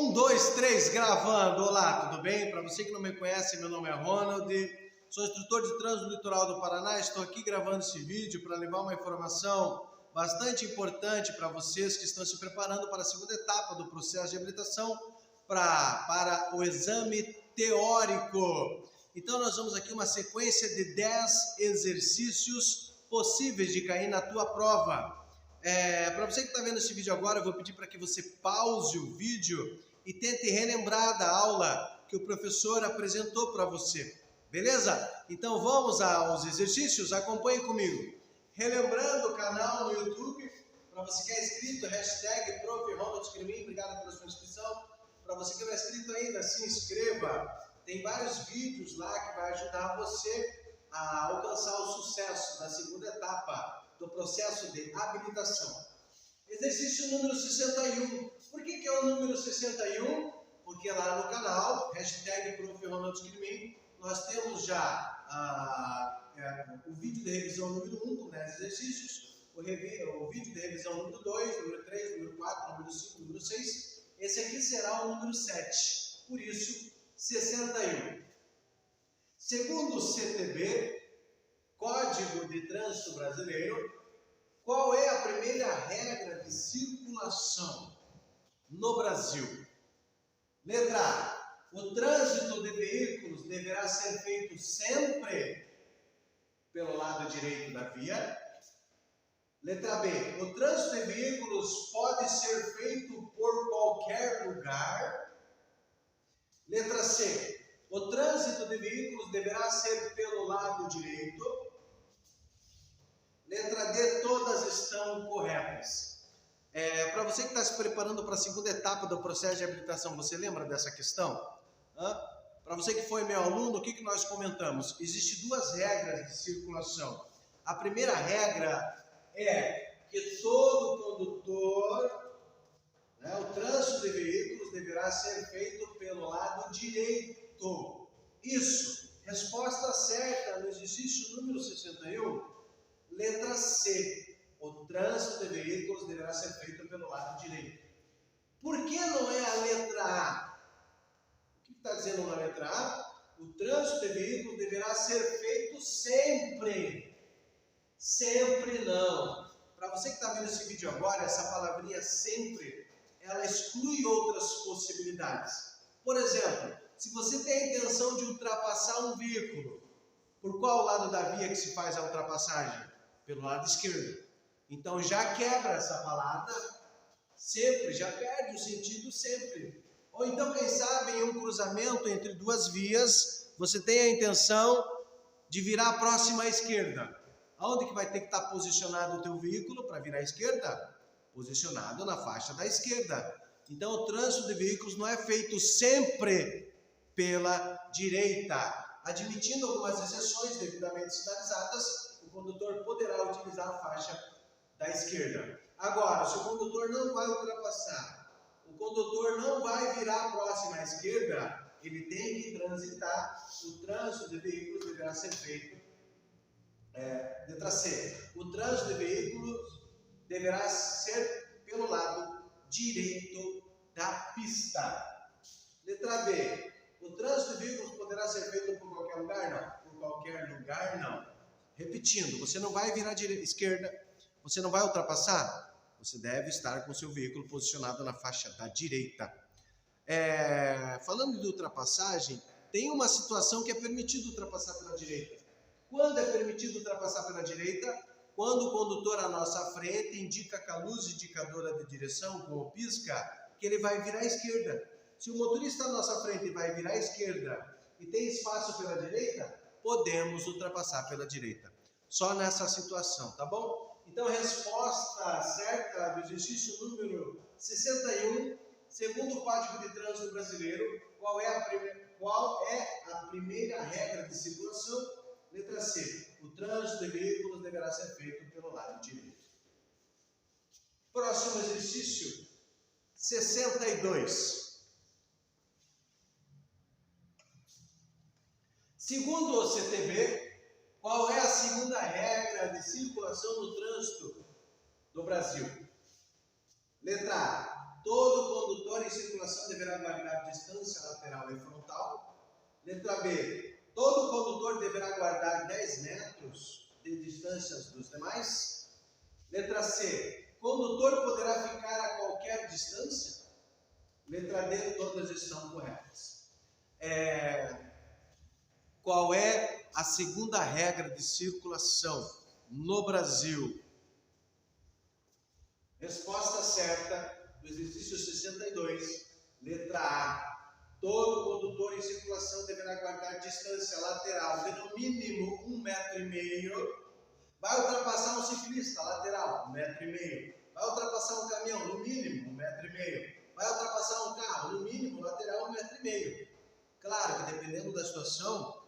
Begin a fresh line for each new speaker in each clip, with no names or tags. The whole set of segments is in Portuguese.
Um, dois, três, gravando. Olá, tudo bem? Para você que não me conhece, meu nome é Ronald, sou instrutor de trânsito do litoral do Paraná. Estou aqui gravando esse vídeo para levar uma informação bastante importante para vocês que estão se preparando para a segunda etapa do processo de habilitação para o exame teórico. Então nós vamos aqui uma sequência de 10 exercícios possíveis de cair na tua prova. Para você que está vendo esse vídeo agora, eu vou pedir para que você pause o vídeo e tente relembrar da aula que o professor apresentou para você, beleza? Então vamos aos exercícios, acompanhe comigo. Relembrando o canal no YouTube, para você que é inscrito, hashtag Prof. Ronald Escrimin, obrigado pela sua inscrição. Para você que não é inscrito ainda, se inscreva, tem vários vídeos lá que vai ajudar você a alcançar o sucesso na segunda etapa do processo de habilitação. Exercício número 61. Por que é o número 61? Porque lá no canal, hashtag Prof. Ronald Escrimin, nós temos já o vídeo de revisão número 1 com 10 exercícios, o vídeo de revisão número 2, número 3, número 4, número 5, número 6. Esse aqui será o número 7, por isso 61. Segundo o CTB, Código de Trânsito Brasileiro, qual é a primeira regra de circulação no Brasil? Letra A. O trânsito de veículos deverá ser feito sempre pelo lado direito da via. Letra B. O trânsito de veículos pode ser feito por qualquer lugar. Letra C. O trânsito de veículos deverá ser pelo lado direito. Letra D, todas estão corretas. Para você que está se preparando para a segunda etapa do processo de habilitação, você lembra dessa questão? Para você que foi meu aluno, o que nós comentamos? Existem duas regras de circulação. A primeira regra é que todo condutor, o trânsito de veículos deverá ser feito pelo lado direito. Isso. Resposta certa no exercício número 61. Letra C. O trânsito de veículos deverá ser feito pelo lado direito. Por que não é a letra A? O que está dizendo na letra A? O trânsito de veículos deverá ser feito sempre. Sempre não. Para você que está vendo esse vídeo agora, essa palavrinha sempre, ela exclui outras possibilidades. Por exemplo, se você tem a intenção de ultrapassar um veículo, por qual lado da via que se faz a ultrapassagem? Pelo lado esquerdo. Então já quebra essa palavra sempre, já perde o sentido sempre. Ou então, quem sabe, em um cruzamento entre duas vias, você tem a intenção de virar próximo à esquerda. Aonde que vai ter que estar posicionado o teu veículo para virar à esquerda? Posicionado na faixa da esquerda. Então o trânsito de veículos não é feito sempre pela direita. Admitindo algumas exceções devidamente sinalizadas, o condutor poderá utilizar a faixa da esquerda. Agora, se o condutor não vai ultrapassar, o condutor não vai virar próximo à esquerda, ele tem que transitar, o trânsito de veículos deverá ser feito. Letra C. O trânsito de veículos deverá ser pelo lado direito da pista. Letra B. O trânsito de veículos poderá ser feito por qualquer lugar? Não. Por qualquer lugar, não. Repetindo, você não vai virar à esquerda, você não vai ultrapassar, você deve estar com o seu veículo posicionado na faixa da direita. Falando de ultrapassagem, tem uma situação que é permitido ultrapassar pela direita. Quando é permitido ultrapassar pela direita? Quando o condutor à nossa frente indica com a luz indicadora de direção, com o pisca, que ele vai virar à esquerda. Se o motorista à nossa frente vai virar à esquerda e tem espaço pela direita, podemos ultrapassar pela direita. Só nessa situação, tá bom? Então, a resposta certa do exercício número 61, segundo o Código de Trânsito Brasileiro, qual é a primeira regra de circulação? Letra C. O trânsito de veículos deverá ser feito pelo lado direito. Próximo exercício, 62. Segundo o CTB, qual é a segunda regra de circulação no trânsito do Brasil? Letra A. Todo condutor em circulação de deverá guardar distância lateral e frontal. Letra B, todo condutor deverá guardar 10 metros de distância dos demais. Letra C, condutor poderá ficar a qualquer distância. Letra D, todas estão corretas. Qual é a segunda regra de circulação no Brasil? Resposta certa do exercício 62, letra A. Todo condutor em circulação deverá guardar distância lateral de no mínimo 1,5 m. Vai ultrapassar um ciclista lateral, 1,5 m. Vai ultrapassar um caminhão, no mínimo 1,5 m. Vai ultrapassar um carro, no mínimo lateral 1,5 m. Claro que dependendo da situação,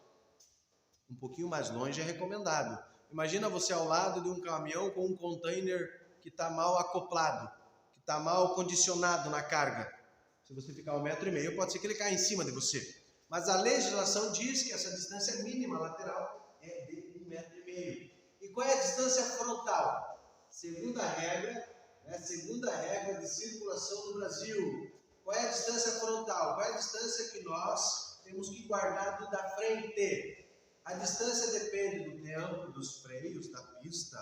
um pouquinho mais longe é recomendado. Imagina você ao lado de um caminhão com um container que está mal acoplado, que está mal condicionado na carga. Se você ficar 1,5 m, pode ser que ele caia em cima de você. Mas a legislação diz que essa distância mínima lateral é de 1,5 m. E qual é a distância frontal? Segunda regra de circulação no Brasil. Qual é a distância frontal? Qual é a distância que nós temos que guardar da frente? A distância depende do tempo, dos freios, da pista,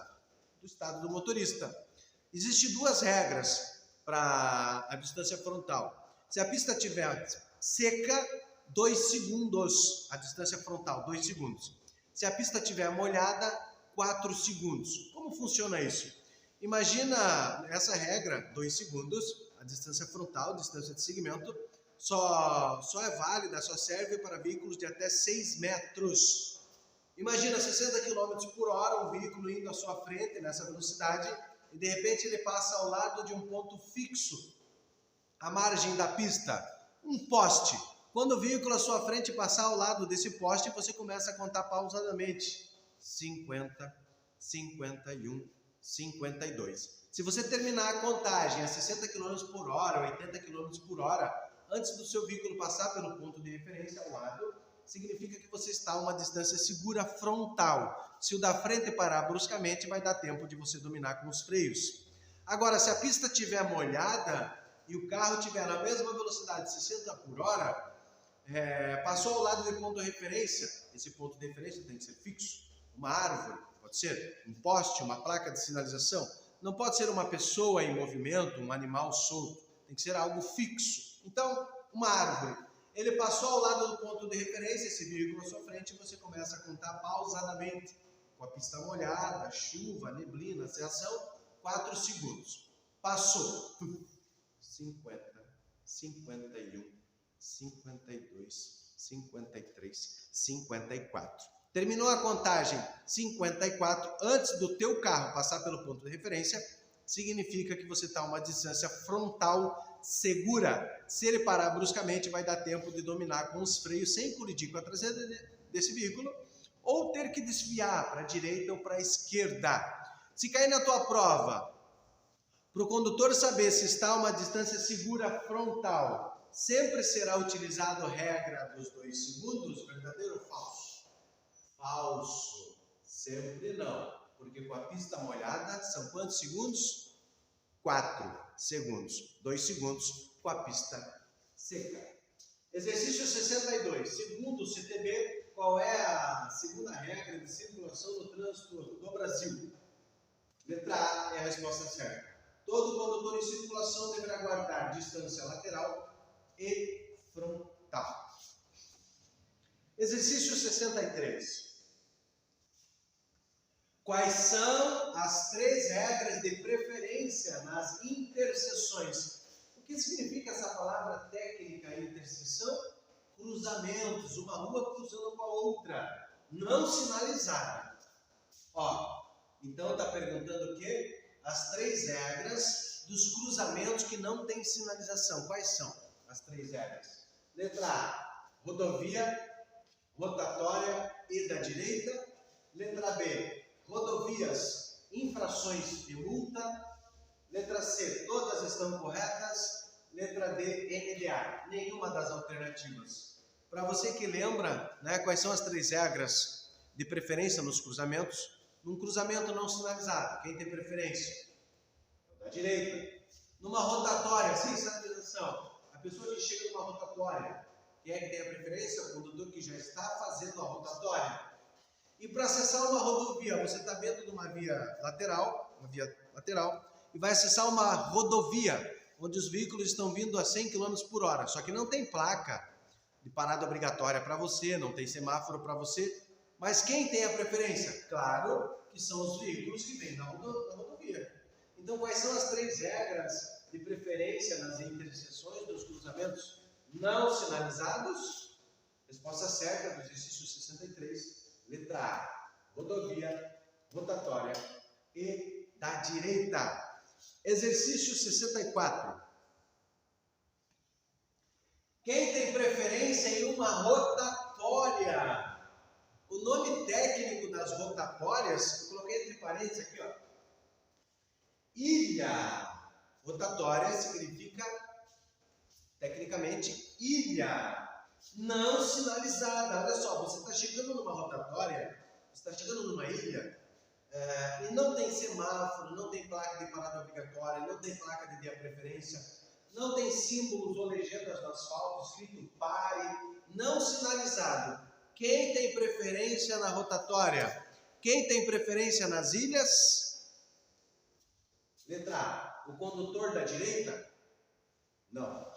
do estado do motorista. Existem duas regras para a distância frontal. Se a pista estiver seca, 2 segundos. A distância frontal, 2 segundos. Se a pista estiver molhada, 4 segundos. Como funciona isso? Imagina essa regra, 2 segundos, a distância frontal, distância de segmento, só é válida, só serve para veículos de até 6 metros. Imagina 60 km por hora, um veículo indo à sua frente nessa velocidade e de repente ele passa ao lado de um ponto fixo, à margem da pista, um poste. Quando o veículo à sua frente passar ao lado desse poste, você começa a contar pausadamente. 50, 51, 52. Se você terminar a contagem a 60 km por hora, 80 km por hora, antes do seu veículo passar pelo ponto de referência ao lado, significa que você está a uma distância segura frontal. Se o da frente parar bruscamente, vai dar tempo de você dominar com os freios. Agora, se a pista estiver molhada e o carro estiver na mesma velocidade, 60 por hora, passou ao lado do ponto de referência, esse ponto de referência tem que ser fixo, uma árvore, pode ser um poste, uma placa de sinalização, não pode ser uma pessoa em movimento, um animal solto, tem que ser algo fixo. Então, uma árvore. Ele passou ao lado do ponto de referência, esse veículo à sua frente, e você começa a contar pausadamente, com a pista molhada, chuva, neblina, reação, 4 segundos. Passou. 50, 51, 52, 53, 54. Terminou a contagem 54, antes do teu carro passar pelo ponto de referência, significa que você está a uma distância frontal segura. Se ele parar bruscamente, vai dar tempo de dominar com os freios sem colidir com a traseira desse veículo ou ter que desviar para a direita ou para a esquerda. Se cair na tua prova, para o condutor saber se está a uma distância segura frontal, sempre será utilizado a regra dos 2 segundos, verdadeiro ou falso? Falso. Sempre não, porque com a pista molhada são quantos segundos? 4 segundos. 2 segundos com a pista seca. Exercício 62. Segundo o CTB, qual é a segunda regra de circulação no trânsito do Brasil? Letra A é a resposta certa. Todo condutor em circulação deverá guardar distância lateral e frontal. Exercício 63. Quais são as 3 regras de preferência nas interseções? O que significa essa palavra técnica interseção? Cruzamentos, uma rua cruzando com a outra, não sinalizada. Então está perguntando o quê? As 3 regras dos cruzamentos que não tem sinalização. Quais são as 3 regras? Letra A, rodovia, rotatória e da direita. Letra B, rodovias, infrações de multa. Letra C, todas estão corretas. Letra D, NDA, nenhuma das alternativas. Para você que lembra, quais são as 3 regras de preferência nos cruzamentos? Num cruzamento não sinalizado, quem tem preferência? Da direita. Numa rotatória sem sinalização, a pessoa que chega rotatória. Quem é que tem a preferência? O condutor que já está fazendo a rotatória. E para acessar uma rodovia, você está dentro de uma via lateral, e vai acessar uma rodovia, onde os veículos estão vindo a 100 km por hora, só que não tem placa de parada obrigatória para você, não tem semáforo para você, mas quem tem a preferência? Claro que são os veículos que vêm na rodovia. Então, quais são as 3 regras de preferência nas interseções dos cruzamentos não sinalizados? Resposta certa do exercício 63, letra A, rodovia, rotatória e da direita. Exercício 64. Quem tem preferência em uma rotatória? O nome técnico das rotatórias, eu coloquei entre parênteses aqui, ó. Ilha. Rotatória significa, tecnicamente, ilha não sinalizada. Olha só, você está chegando numa rotatória, você está chegando numa ilha, e não tem semáforo, não tem placa de parada obrigatória, não tem placa de via preferência, não tem símbolos ou legendas no asfalto escrito pare, não sinalizado. Quem tem preferência na rotatória? Quem tem preferência nas ilhas? Letra A, o condutor da direita? Não.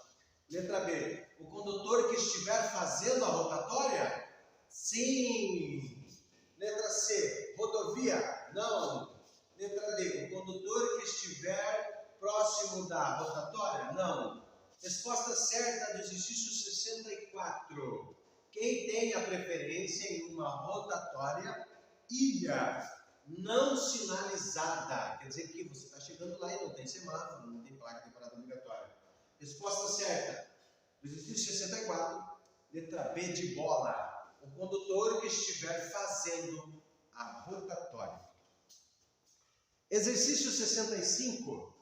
Letra B, o condutor que estiver fazendo a rotatória? Sim. Letra C, rodovia? Não. Letra D, o condutor que estiver próximo da rotatória? Não. Resposta certa do exercício 64. Quem tem a preferência em uma rotatória? Ilha não sinalizada. Quer dizer que você está chegando lá e não tem semáforo, não tem placa de parada obrigatória. Resposta certa do exercício 64, letra B de bola. O condutor que estiver fazendo a rotatória. Exercício 65.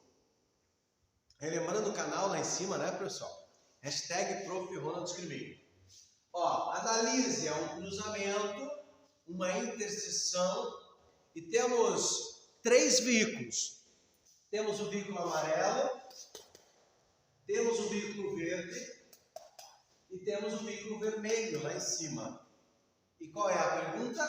Relembrando o canal lá em cima, né, pessoal? Hashtag Prof. Ronald Escrivim. Ó, analise um cruzamento, uma interseção, e temos 3 veículos. Temos o veículo amarelo, temos o veículo verde e temos o veículo vermelho lá em cima. E qual é a pergunta?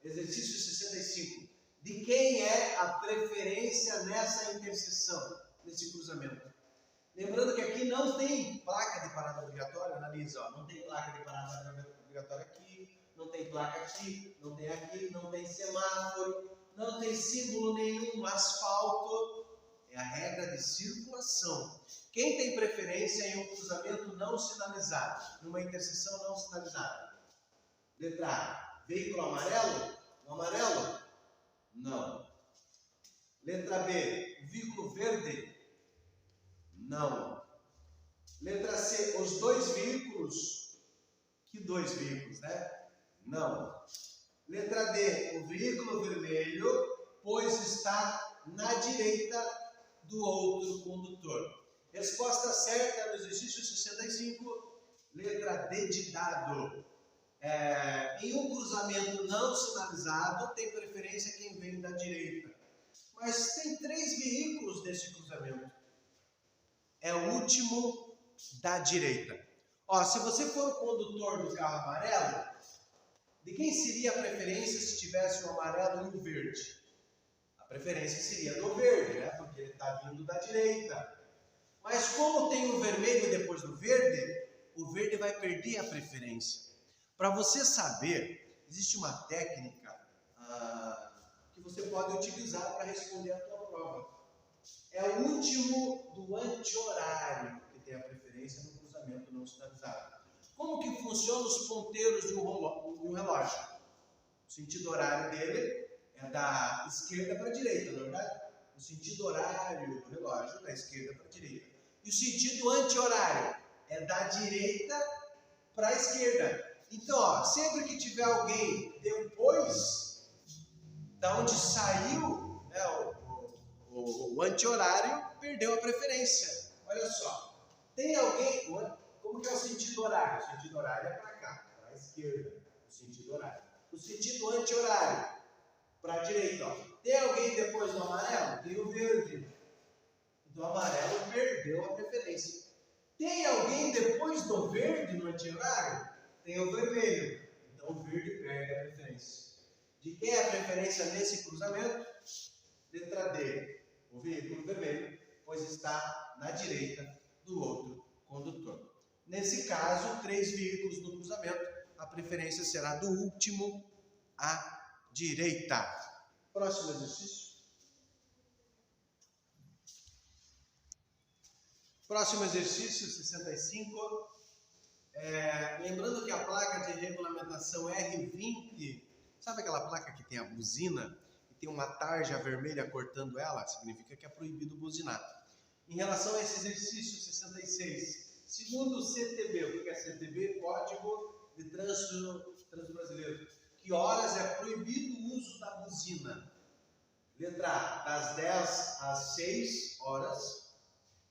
Exercício 65. De quem é a preferência nessa interseção, nesse cruzamento? Lembrando que aqui não tem placa de parada obrigatória, analisa, ó, não tem placa de parada obrigatória aqui, não tem placa aqui, não tem semáforo, não tem símbolo nenhum no asfalto. É a regra de circulação. Quem tem preferência em um cruzamento não sinalizado, numa interseção não sinalizada? Letra A, veículo amarelo? O amarelo? Não. Letra B, veículo verde? Não. Letra C, os 2 veículos? Que 2 veículos, né? Não. Letra D, o veículo vermelho, pois está na direita do outro condutor. Resposta certa no exercício 65, letra D de dado. Em um cruzamento não sinalizado, tem preferência quem vem da direita. Mas tem 3 veículos nesse cruzamento. É o último da direita. Ó, se você for o condutor do carro amarelo, de quem seria a preferência se tivesse o amarelo e o verde? A preferência seria do verde, né? Porque ele está vindo da direita. Mas como tem o vermelho depois do verde, o verde vai perder a preferência. Para você saber, existe uma técnica que você pode utilizar para responder a tua prova. É o último do anti-horário que tem a preferência no cruzamento não sinalizado. Como que funcionam os ponteiros de um relógio? O sentido horário dele é da esquerda para a direita, não é verdade? O sentido horário do relógio é da esquerda para a direita. E o sentido anti-horário é da direita para a esquerda. Então, ó, sempre que tiver alguém depois da onde saiu, né, o anti-horário, perdeu a preferência. Olha só, tem alguém... Como que é o sentido horário? O sentido horário é para cá, para a esquerda, o sentido horário. O sentido anti-horário, para a direita. Ó. Tem alguém depois do amarelo? Tem o verde. Então o amarelo perdeu a preferência. Tem alguém depois do verde no anti-horário, tem o vermelho. Então o verde perde a preferência. De quem é a preferência nesse cruzamento? Letra D, o veículo vermelho, pois está na direita do outro condutor. Nesse caso, 3 veículos no cruzamento, a preferência será do último à direita. Próximo exercício. Próximo exercício, 65. Lembrando que a placa de regulamentação R20, sabe aquela placa que tem a buzina e tem uma tarja vermelha cortando ela? Significa que é proibido buzinar. Em relação a esse exercício 66, segundo o CTB, o que é CTB? Código de Trânsito Brasileiro. Que horas é proibido o uso da buzina? Letra A, das 10 às 6 horas.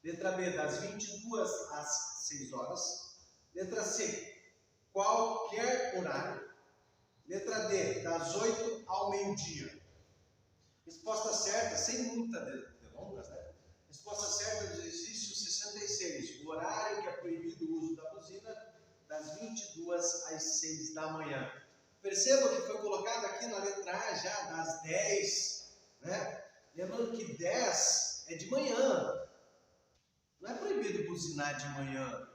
Letra B, das 22 às 6 horas. Letra C, qualquer horário. Letra D, das 8 ao meio-dia. Resposta certa, sem muita delongas, né? Resposta certa do exercício 66. O horário que é proibido o uso da buzina, das 22 às 6 da manhã. Perceba que foi colocado aqui na letra A já das 10, né? Lembrando que 10 é de manhã. Não é proibido buzinar de manhã.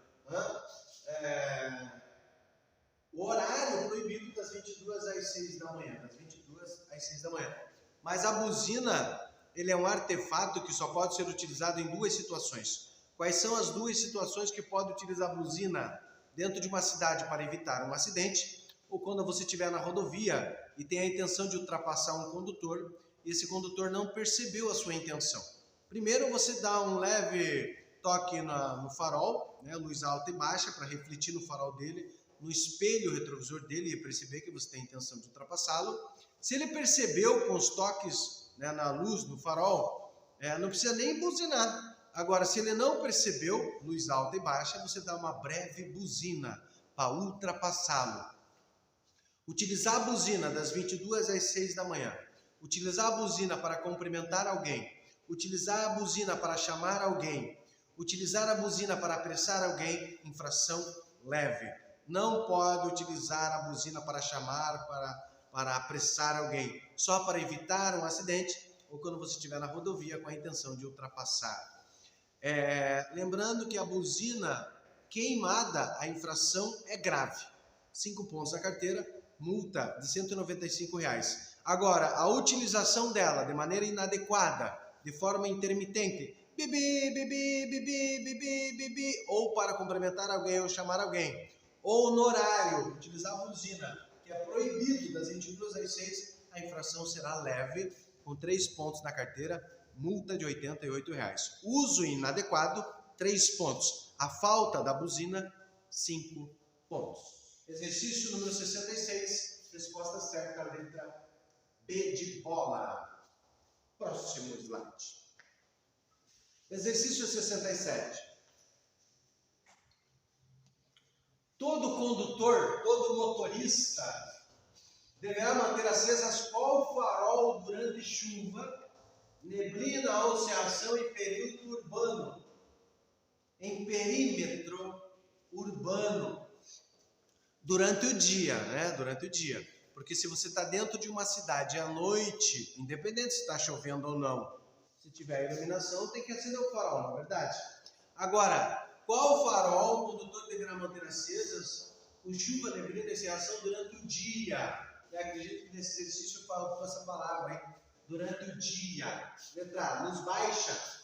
O horário proibido das 22 às 6 da manhã. Das 22 às 6 da manhã. Mas a buzina, ele é um artefato que só pode ser utilizado em 2 situações. Quais são as 2 situações que pode utilizar a buzina dentro de uma cidade para evitar um acidente? Ou quando você estiver na rodovia e tem a intenção de ultrapassar um condutor, e esse condutor não percebeu a sua intenção. Primeiro você dá um leve toque no farol, né, luz alta e baixa, para refletir no farol dele, no espelho retrovisor dele e perceber que você tem a intenção de ultrapassá-lo. Se ele percebeu com os toques, né, na luz, no farol, não precisa nem buzinar. Agora, se ele não percebeu, luz alta e baixa, você dá uma breve buzina para ultrapassá-lo. Utilizar a buzina das 22 às 6 da manhã. Utilizar a buzina para cumprimentar alguém. Utilizar a buzina para chamar alguém. Utilizar a buzina para apressar alguém, infração leve. Não pode utilizar a buzina para chamar, para apressar alguém, só para evitar um acidente ou quando você estiver na rodovia com a intenção de ultrapassar. Lembrando que a buzina queimada, a infração é grave. 5 pontos na carteira, multa de R$ 195. Agora, a utilização dela de maneira inadequada, de forma intermitente, bibi, bibi, bibi, bibi, bibi, ou para cumprimentar alguém ou chamar alguém, ou no horário, utilizar a buzina, que é proibido das 22 às 6, a infração será leve, com 3 pontos na carteira, multa de R$ 88. Uso inadequado, 3 pontos. A falta da buzina, 5 pontos. Exercício número 66, resposta certa, letra B de bola. Próximo slide. Exercício 67. Todo condutor, todo motorista deverá manter acesas qual farol durante chuva, neblina ou cerração em período urbano, em perímetro urbano, durante o dia, né? Durante o dia. Porque se você está dentro de uma cidade à noite, independente se está chovendo ou não, se tiver iluminação, tem que acender o farol, não é verdade? Agora, qual farol o condutor deverá manter acesas com chuva, neblina e cerração durante o dia? Eu acredito que nesse exercício faltou essa palavra, hein? Durante o dia. Letra A, luz baixa.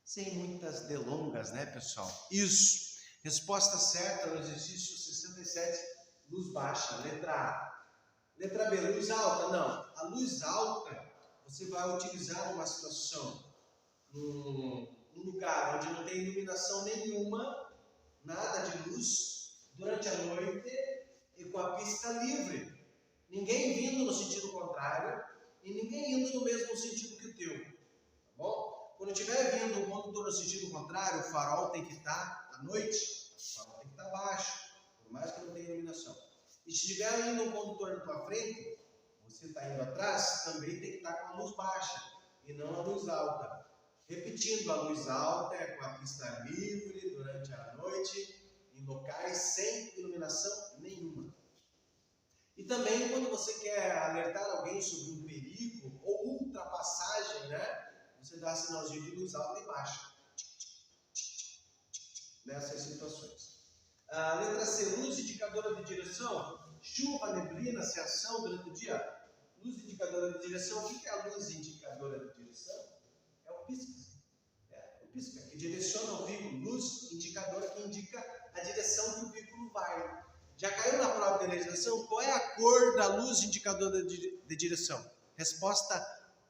Sem muitas delongas, né, pessoal? Isso. Resposta certa no exercício 67, luz baixa. Letra A. Letra B, luz alta. Não. A luz alta você vai utilizar numa situação, num lugar onde não tem iluminação nenhuma, nada de luz, durante a noite e com a pista livre. Ninguém vindo no sentido contrário e ninguém indo no mesmo sentido que o teu. Tá bom? Quando estiver vindo um condutor no sentido contrário, o farol tem que estar à noite, o farol tem que estar baixo, por mais que não tenha iluminação. E se estiver indo um condutor na tua frente, você está indo atrás, também tem que estar com a luz baixa e não a luz alta. Repetindo, a luz alta é com a pista livre durante locais sem iluminação nenhuma. E também quando você quer alertar alguém sobre um perigo ou ultrapassagem, né? Você dá sinalzinho de luz alta e baixa. Nessas situações. A letra C, luz indicadora de direção. Chuva, neblina, ação durante o dia. Luz indicadora de direção. O que é a luz indicadora de direção? É o pisca. O pisca, que direciona o veículo. Luz indicadora que indica a direção que o veículo vai. Já caiu na prova de legislação? Qual é a cor da luz indicadora de direção? Resposta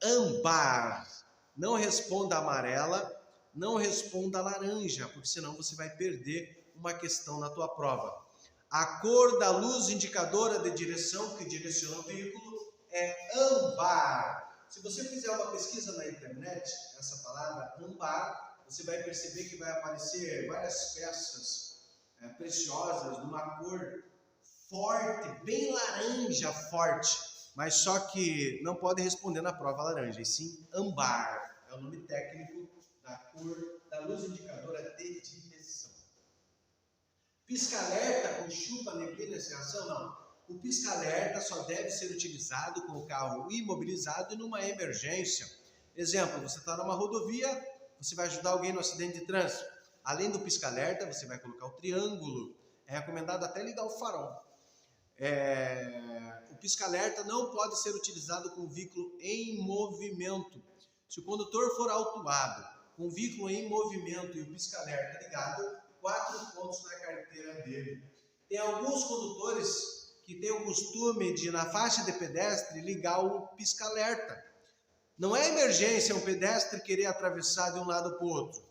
âmbar. Não responda amarela, não responda laranja, porque senão você vai perder uma questão na tua prova. A cor da luz indicadora de direção que direciona o veículo é âmbar. Se você fizer uma pesquisa na internet, essa palavra âmbar, você vai perceber que vai aparecer várias peças preciosas, de uma cor forte, bem laranja forte, mas só que não pode responder na prova laranja, e sim âmbar, é o nome técnico da cor da luz indicadora de direção. Pisca-alerta com chuva, neblina, ação, não. O pisca-alerta só deve ser utilizado com o carro imobilizado e numa emergência. Exemplo, você está numa rodovia, você vai ajudar alguém no acidente de trânsito. Além do pisca-alerta, você vai colocar o triângulo. É recomendado até ligar o farol. O pisca-alerta não pode ser utilizado com o veículo em movimento. Se o condutor for autuado com o veículo em movimento e o pisca-alerta ligado, 4 pontos na carteira dele. Tem alguns condutores que têm o costume de, na faixa de pedestre, ligar o pisca-alerta. Não é emergência um pedestre querer atravessar de um lado para o outro.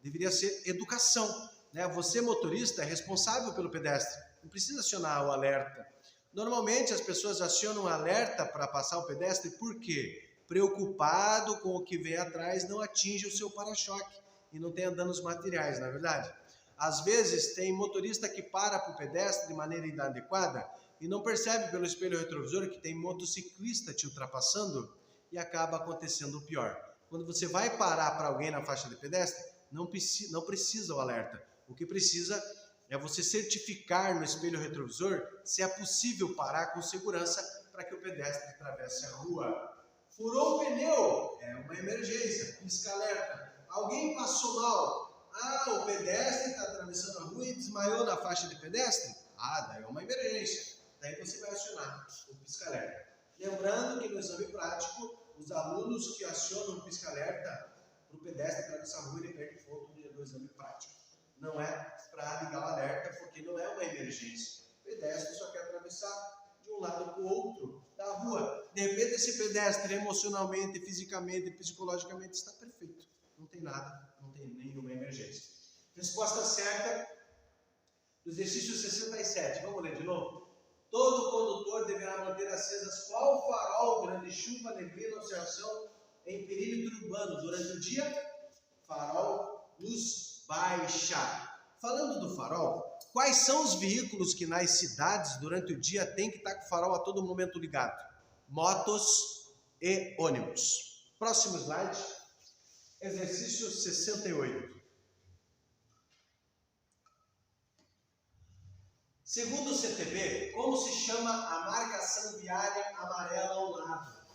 Deveria ser educação, né? Você, motorista, é responsável pelo pedestre, não precisa acionar o alerta. Normalmente as pessoas acionam o alerta para passar o pedestre, por quê? Preocupado com o que vem atrás não atinge o seu para-choque e não tenha danos materiais, não é verdade? Às vezes tem motorista que para para o pedestre de maneira inadequada e não percebe pelo espelho retrovisor que tem motociclista te ultrapassando e acaba acontecendo o pior. Quando você vai parar para alguém na faixa de pedestre, não precisa o alerta. O que precisa é você certificar no espelho retrovisor se é possível parar com segurança para que o pedestre atravesse a rua. Furou o pneu, é uma emergência, pisca-alerta. Alguém passou mal, o pedestre está atravessando a rua e desmaiou na faixa de pedestre? Daí é uma emergência. Daí você vai acionar o pisca-alerta. Lembrando que no exame prático, os alunos que acionam o pisca-alerta para o pedestre atravessar a rua, ele perde ponto no exame prático. Não é para ligar o alerta, porque não é uma emergência. O pedestre só quer atravessar de um lado para o outro da rua. De repente, esse pedestre emocionalmente, fisicamente, psicologicamente está perfeito. Não tem nada, não tem nenhuma emergência. Resposta certa do exercício 67. Vamos ler de novo? Todo condutor deverá manter acesas qual farol durante chuva, neblina, oscilação em perímetro urbano. Durante o dia, farol, luz baixa. Falando do farol, quais são os veículos que nas cidades durante o dia tem que estar com o farol a todo momento ligado? Motos e ônibus. Próximo slide. Exercício 68. Segundo o CTB, como se chama a marcação viária amarela ao lado?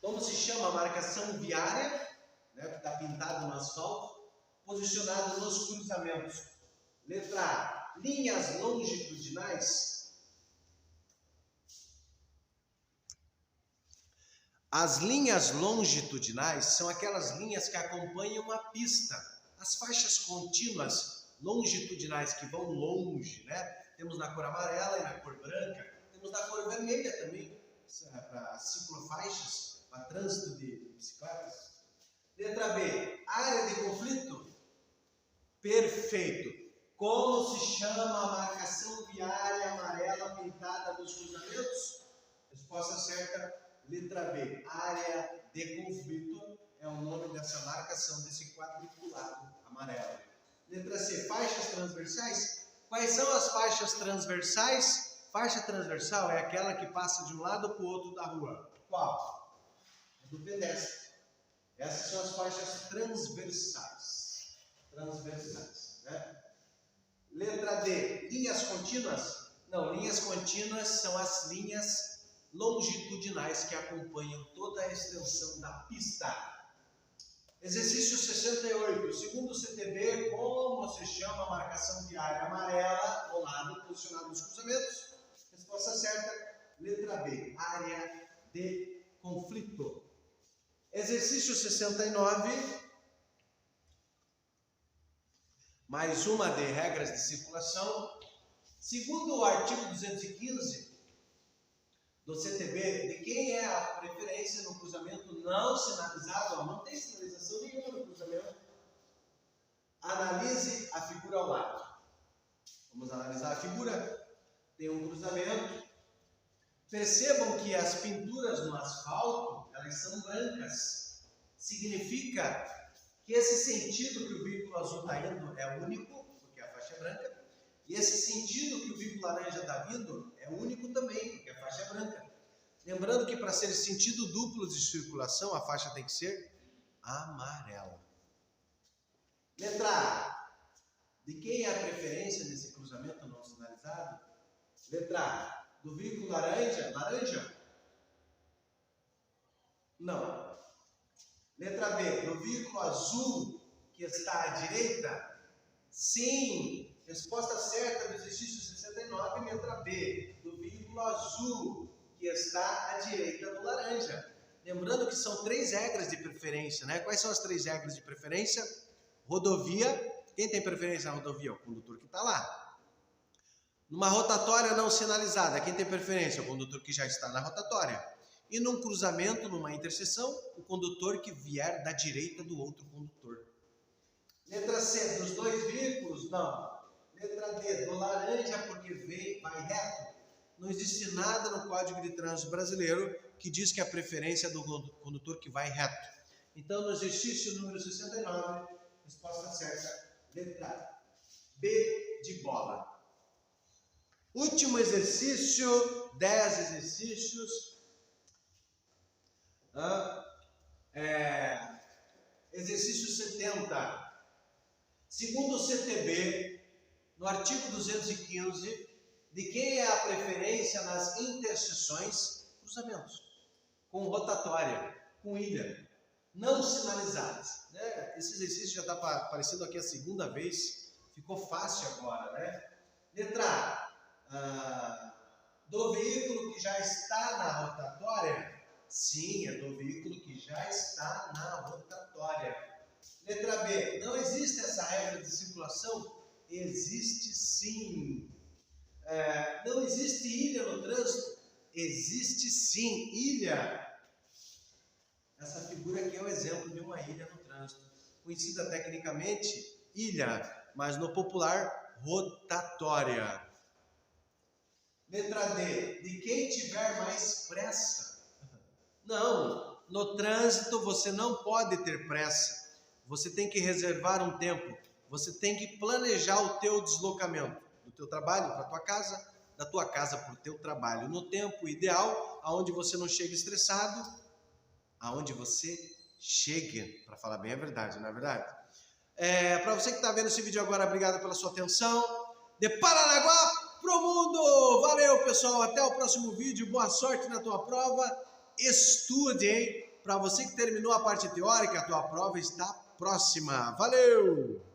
Como se chama a marcação viária, né, que está pintada no asfalto, posicionada nos cruzamentos? Letra A, linhas longitudinais. As linhas longitudinais são aquelas linhas que acompanham a pista. As faixas contínuas longitudinais que vão longe, né? Temos na cor amarela e na cor branca. Temos na cor vermelha também, para ciclofaixas, para trânsito de bicicletas. Letra B, área de conflito. Perfeito. Como se chama a marcação viária amarela pintada nos cruzamentos? Resposta certa, letra B, área de conflito é o nome dessa marcação, desse quadriculado amarelo. Letra C, faixas transversais. Quais são as faixas transversais? Faixa transversal é aquela que passa de um lado para o outro da rua. Qual? É do pedestre. Essas são as faixas transversais. Transversais, né? D, linhas contínuas? Não, linhas contínuas são as linhas longitudinais que acompanham toda a extensão da pista. Exercício 68. Segundo o CTB, como se chama a marcação de área amarela ao lado posicionado nos cruzamentos? Resposta certa, letra B, área de conflito. Exercício 69. Mais uma de regras de circulação. Segundo o artigo 215 do CTB, de quem é a preferência no cruzamento não sinalizado? Não tem sinalização nenhuma no cruzamento. Analise a figura ao lado. Vamos analisar a figura. Tem um cruzamento. Percebam que as pinturas no asfalto, elas são brancas. Significa que esse sentido que o veículo azul está indo é único, porque a faixa é branca, e esse sentido que o veículo laranja está vindo é único também, porque a faixa é branca. Lembrando que para ser sentido duplo de circulação, a faixa tem que ser amarela. Letra A. De quem é a preferência nesse cruzamento não sinalizado? Letra A. Do veículo laranja? Laranja? Não. Letra B, do veículo azul que está à direita? Sim. Resposta certa do exercício 69, letra B, do veículo azul que está à direita do laranja. Lembrando que são 3 regras de preferência, né? Quais são as 3 regras de preferência? Rodovia. Quem tem preferência na rodovia? O condutor que está lá. Numa rotatória não sinalizada, quem tem preferência? O condutor que já está na rotatória. E num cruzamento, numa interseção, o condutor que vier da direita do outro condutor. Letra C, dos 2 veículos? Não. Letra D, do laranja, porque vai reto. Não existe nada no Código de Trânsito Brasileiro que diz que a preferência é do condutor que vai reto. Então, no exercício número 69, resposta certa, letra B de bola. Último exercício, 10 exercícios. Exercício 70. Segundo o CTB, no artigo 215, de quem é a preferência nas interseções, cruzamentos, com rotatória, com ilha, não sinalizadas. Né? Esse exercício já está aparecendo aqui a segunda vez, ficou fácil agora, né? Letra A, do veículo que já está na rotatória? Sim, é do veículo que já está na rotatória. Letra B, não existe essa regra de circulação? Existe sim. Não existe ilha no trânsito? Existe sim, ilha. Essa figura aqui é o exemplo de uma ilha no trânsito. Conhecida tecnicamente, ilha, mas no popular, rotatória. Letra D, de quem tiver mais pressa? Não, no trânsito você não pode ter pressa. Você tem que reservar um tempo. Você tem que planejar o teu deslocamento. Do teu trabalho para a tua casa, da tua casa para o teu trabalho. No tempo ideal, aonde você não chega estressado, aonde você chegue, para falar bem a verdade, não é verdade? Para você que está vendo esse vídeo agora, obrigado pela sua atenção. De Paranaguá pro mundo! Valeu, pessoal! Até o próximo vídeo. Boa sorte na tua prova. Estude, hein? Para você que terminou a parte teórica, a tua prova está próxima. Valeu!